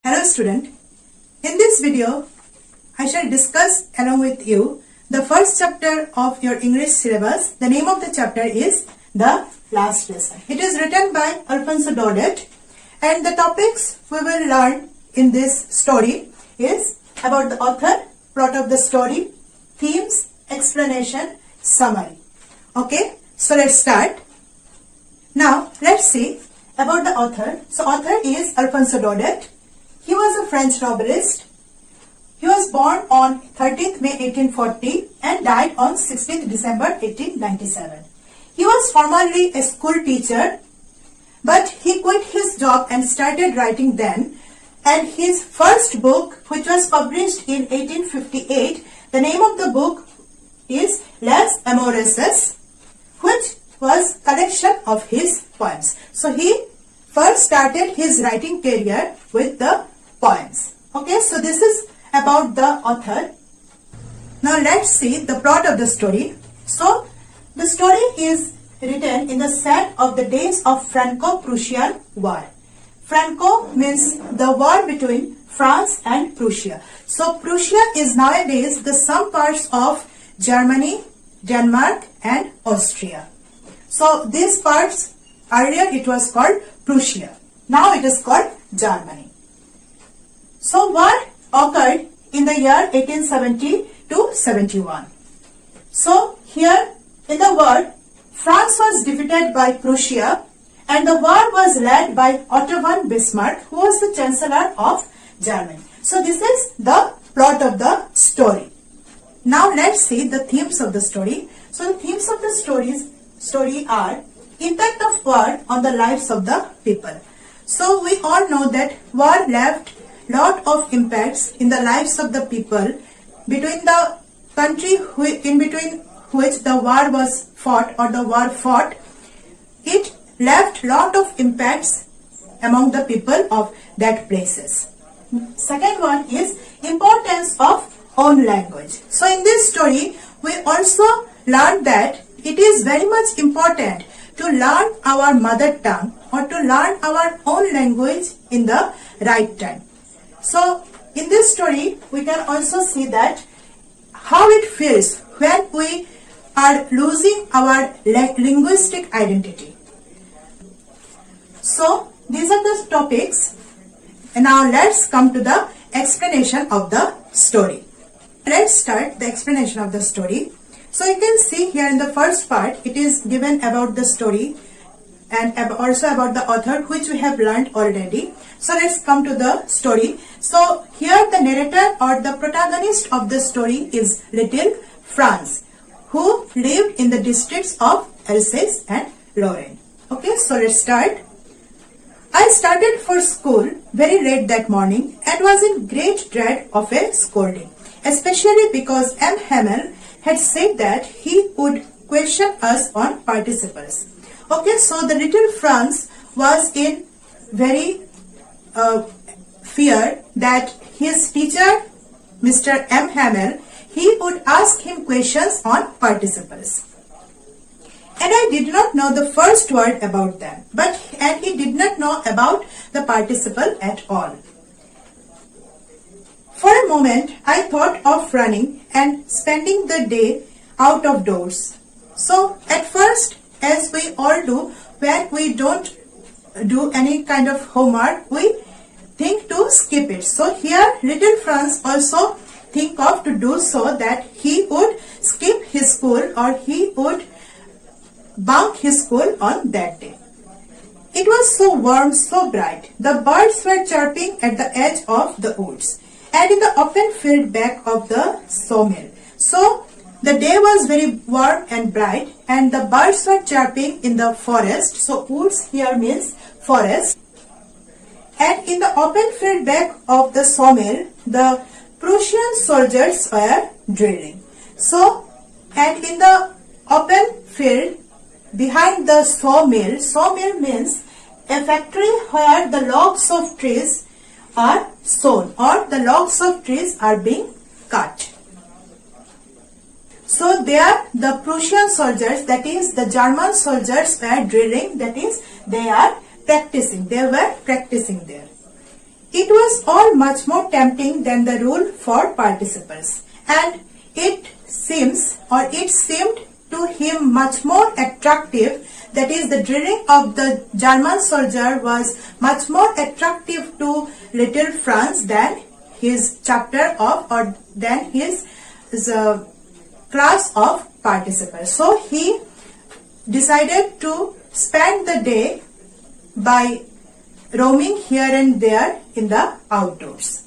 Hello student, in this video I shall discuss along with you the first chapter of your English syllabus. The name of the chapter is The Last Lesson. It is written by Alfonso Daudet and the topics we will learn in this story is about the author, plot of the story, themes, explanation, summary. Okay, so let's start. Now let's see about the author. So author is Alfonso Daudet. He was a French novelist. He was born on 13th May 1840 and died on 16th December 1897. He was formerly a school teacher, but he quit his job and started writing then. And his first book, which was published in 1858, the name of the book is Les Amourettes, which was collection of his poems. So he first started his writing career with the poems. Okay, so this is about the author. Now let's see the plot of the story. So the story is written in the set of the days of Franco-Prussian War. Franco means the war between France and Prussia. So Prussia is nowadays the some parts of Germany, Denmark and Austria. So these parts, earlier it was called Prussia. Now it is called Germany. So war occurred in the year 1870 to 71. So here in the war, France was defeated by Prussia and the war was led by Otto von Bismarck, who was the Chancellor of Germany. So this is the plot of the story. Now let's see the themes of the story. So the themes of the story are impact of war on the lives of the people. So we all know that war left lot of impacts in the lives of the people between the country in between which the war was fought or the war fought. It left lot of impacts among the people of that places. Second one is importance of own language. So in this story we also learned that it is very much important to learn our mother tongue or to learn our own language in the right time. So in this story we can also see that how it feels when we are losing our linguistic identity. So these are the topics. And now let's come to the explanation of the story. Let's start the explanation of the story. So you can see here in the first part it is given about the story and also about the author, which we have learned already. So let's come to the story. So here the narrator or the protagonist of the story is little Franz, who lived in the districts of Alsace and Lorraine. Okay, so let's start. I started for school very late that morning and was in great dread of a scolding, especially because M. Hamel had said that he would question us on participles. Okay, so the little Franz was in very fear that his teacher, Mr. M. Hamel, he would ask him questions on participles. And I did not know the first word about them, and he did not know about the participle at all. For a moment, I thought of running and spending the day out of doors. So at first, as we all do, when we don't do any kind of homework, we think to skip it. So here little Franz also think of to do so that he would skip his school or he would bunk his school on that day. It was so warm, so bright. The birds were chirping at the edge of the woods and in the open field back of the sawmill. So the day was very warm and bright and the birds were chirping in the forest. So woods here means forest. And in the open field back of the sawmill, the Prussian soldiers were drilling. So, and in the open field behind the sawmill means a factory where the logs of trees are sawn or the logs of trees are being cut. So there the Prussian soldiers, that is the German soldiers, were drilling, that is they were practicing there. It was all much more tempting than the rule for participles, and it seemed to him much more attractive. That is, the drilling of the German soldier was much more attractive to little Franz than his chapter of, or than his class of participants. So he decided to spend the day by roaming here and there in the outdoors.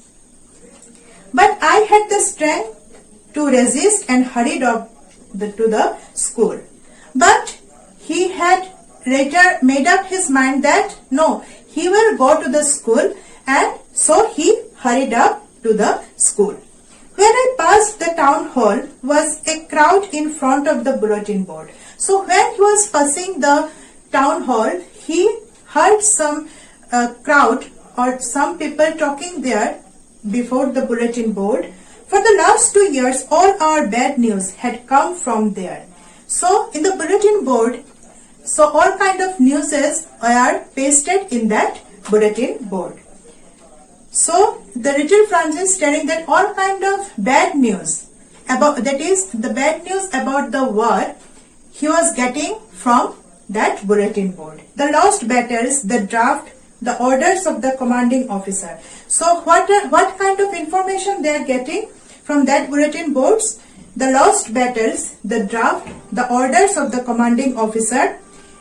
But I had the strength to resist and hurried off to the school. But he had later made up his mind that no, he will go to the school, and so he hurried up to the school. When I passed the town hall was a crowd in front of the bulletin board. So when he was passing the town hall, he heard some crowd or some people talking there before the bulletin board. For the last 2 years, all our bad news had come from there. So in the bulletin board, so all kind of newses are pasted in that bulletin board. So the little Franz is telling that all kind of bad news about, that is the bad news about the war, he was getting from that bulletin board. The lost battles, the draft, the orders of the commanding officer. So what kind of information they are getting from that bulletin boards? The lost battles, the draft, the orders of the commanding officer.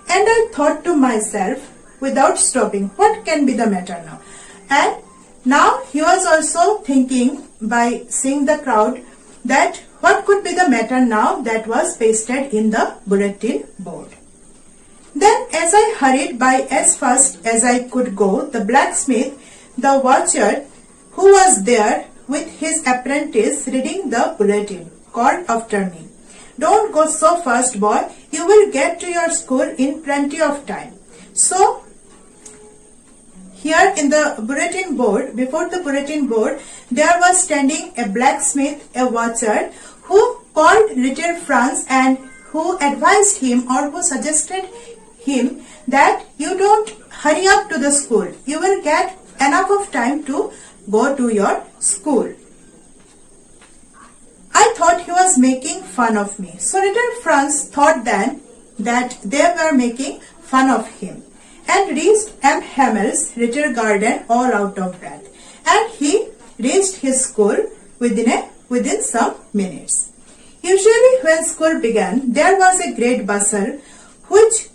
And I thought to myself, without stopping, what can be the matter now? And now he was also thinking, by seeing the crowd, that what could be the matter now that was pasted in the bulletin board. Then as I hurried by as fast as I could go, the blacksmith, the watcher, who was there with his apprentice reading the bulletin, called after me, "Don't go so fast, boy. You will get to your school in plenty of time." So here in the bulletin board, before the bulletin board, there was standing a blacksmith, a watcher, who called little Franz and who advised him or who suggested him that you don't hurry up to the school. You will get enough of time to go to your school. I thought he was making fun of me. So little Franz thought then that they were making fun of him, and reached M. Hammel's little garden all out of breath. And he reached his school within some minutes. Usually when school began, there was a great bustle which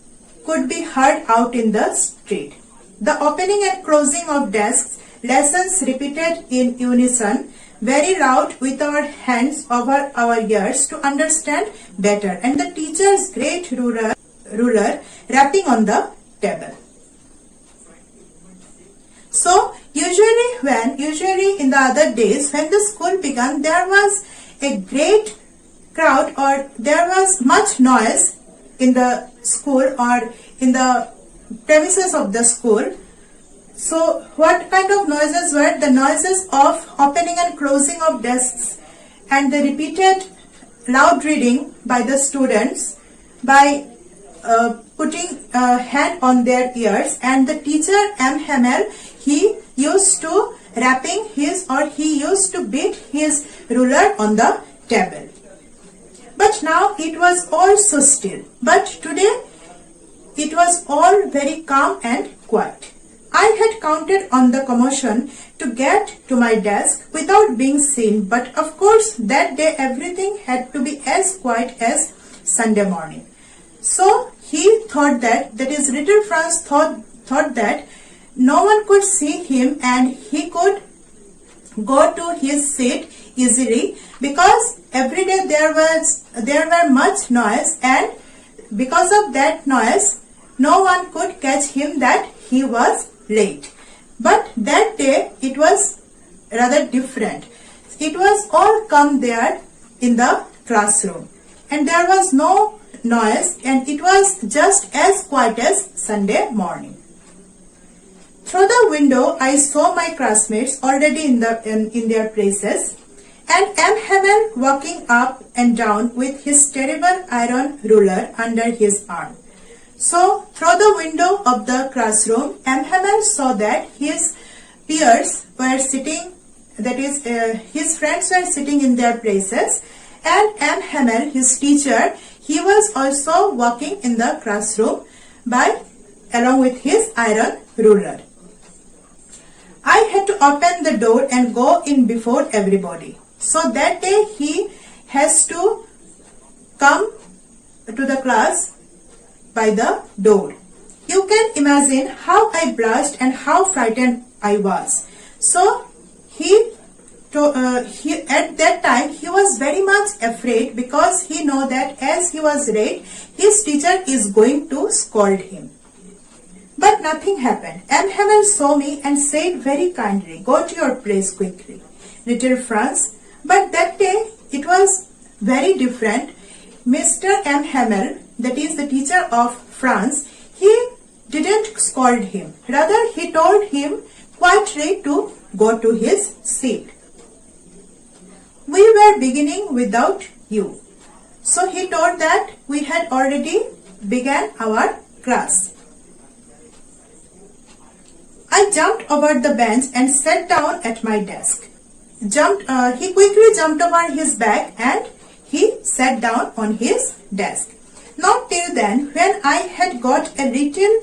could be heard out in the street. The opening and closing of desks, lessons repeated in unison, very loud with our hands over our ears to understand better, and the teacher's great ruler rapping on the table. So usually in the other days when the school began, there was a great crowd, or there was much noise in the school or in the premises of the school. So what kind of noises were? The noises of opening and closing of desks, and the repeated loud reading by the students, by putting a hand on their ears, and the teacher M. Hamel, he used to he used to beat his ruler on the table. But now it was all so still. But today it was all very calm and quiet. I had counted on the commotion to get to my desk without being seen, but of course that day everything had to be as quiet as Sunday morning. So he thought that is little Franz thought that no one could see him and he could go to his seat easily, because every day there were much noise, and because of that noise no one could catch him that he was late. But that day it was rather different. It was all calm there in the classroom, and there was no noise, and it was just as quiet as Sunday morning. Through the window I saw my classmates already in their places, and M. Hamel walking up and down with his terrible iron ruler under his arm. So through the window of the classroom, M. Hamel saw that his peers were sitting, that is, his friends were sitting in their places, and M. Hamel, his teacher, he was also walking in the classroom along with his iron ruler. I had to open the door and go in before everybody. So that day he has to come to the class by the door. You can imagine how I blushed and how frightened I was. So at that time he was very much afraid, because he know that as he was late, his teacher is going to scold him. But nothing happened. M. Hamel saw me and said very kindly, "Go to your place quickly, little Franz." But that day it was very different. Mr. M. Hamel, that is the teacher of Franz, he didn't scold him. Rather, he told him quietly to go to his seat. "We were beginning without you." So he told that we had already begun our class. I jumped over the bench and sat down at my desk. He quickly jumped over his back and he sat down on his desk. Not till then, when I had got a little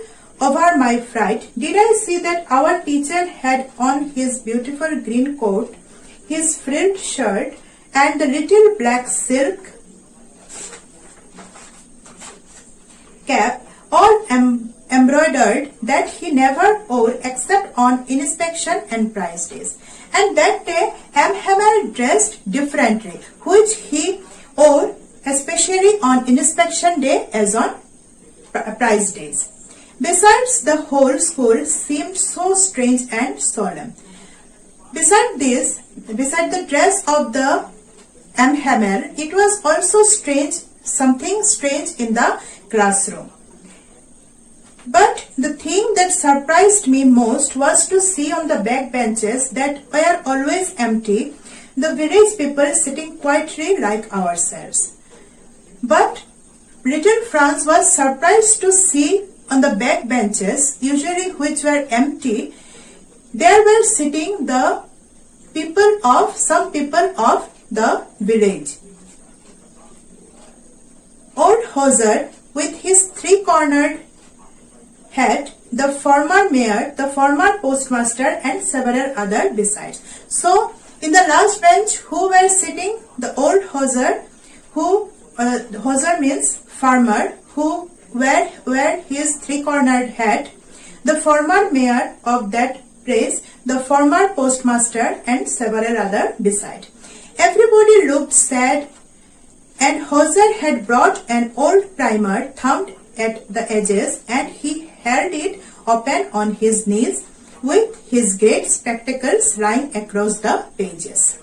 over my fright, did I see that our teacher had on his beautiful green coat, his frilled shirt, and the little black silk cap, all embroidered, that he never wore except on inspection and prize days. And that day M. Hamel dressed differently, which he wore especially on inspection day as on prize days. Besides, the whole school seemed so strange and solemn. Beside the dress of the M. Hamel, it was also something strange in the classroom. But the thing that surprised me most was to see on the back benches that were always empty, the village people sitting quietly like ourselves. But little Franz was surprised to see on the back benches, usually which were empty, there were sitting some people of the village. Old Hauser, with his three-cornered hat, the former mayor, the former postmaster, and several other besides. So, in the last bench, who were sitting? The old Hauser, Hauser means farmer, who wear his three-cornered hat, the former mayor of that place, the former postmaster, and several other beside. Everybody looked sad, and Hauser had brought an old primer thumbed at the edges, and he held it open on his knees with his great spectacles lying across the pages.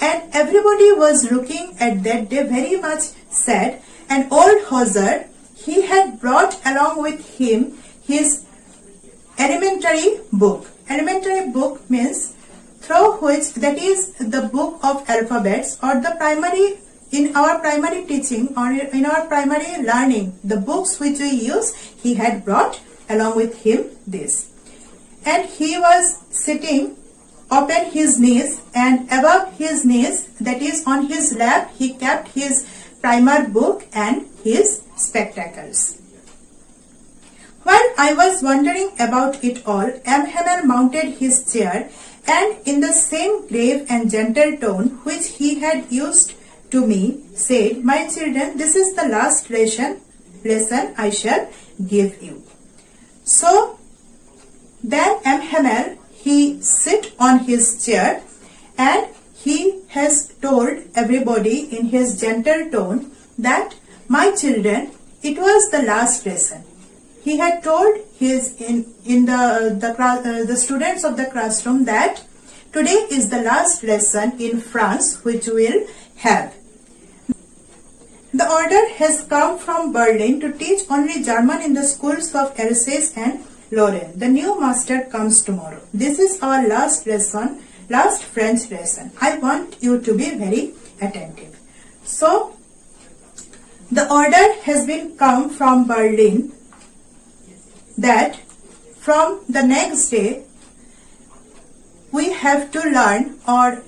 And everybody was looking at that day very much sad, and old Hauser, he had brought along with him his elementary book. Elementary book means through which, that is the book of alphabets, or the primary, in our primary teaching or in our primary learning, the books which we use, he had brought along with him this. And he was sitting open his knees, and above his knees, that is on his lap, he kept his primer book and his spectacles. While I was wondering about it all, M. Hamel mounted his chair and in the same grave and gentle tone which he had used to me, said, "My children, this is the last lesson I shall give you." So, then M. Hamel, he sit on his chair and he has told everybody in his gentle tone that, "My children, it was the last lesson." He had told the students of the classroom that today is the last lesson in France which we will have. The order has come from Berlin to teach only German in the schools of Alsace and Lorraine. The new master comes tomorrow. This is our last lesson, last French lesson. I want you to be very attentive. So, the order has been come from Berlin that from the next day we have to learn, or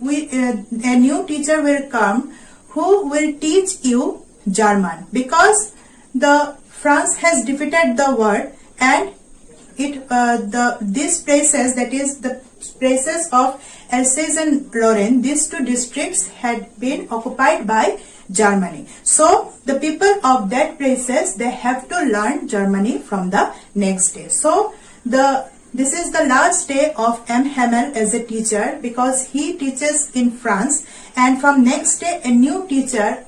a new teacher will come who will teach you German, because the France has defeated the war, and these places, that is the places of Alsace and Lorraine, these two districts had been occupied by Germany. So the people of that places, they have to learn Germany from the next day. So this is the last day of M. Hamel as a teacher, because he teaches in France, and from next day a new teacher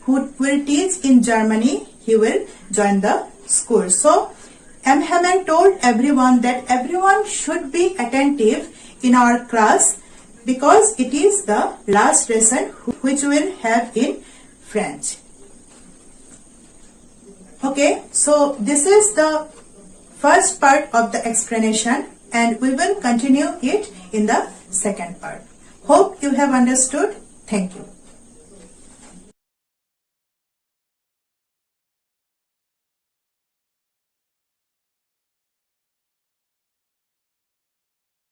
who will teach in Germany, he will join the school. So M. Hamel told everyone that everyone should be attentive in our class, because it is the last lesson which we will have in French. Okay, so this is the first part of the explanation, and we will continue it in the second part. Hope you have understood. Thank you.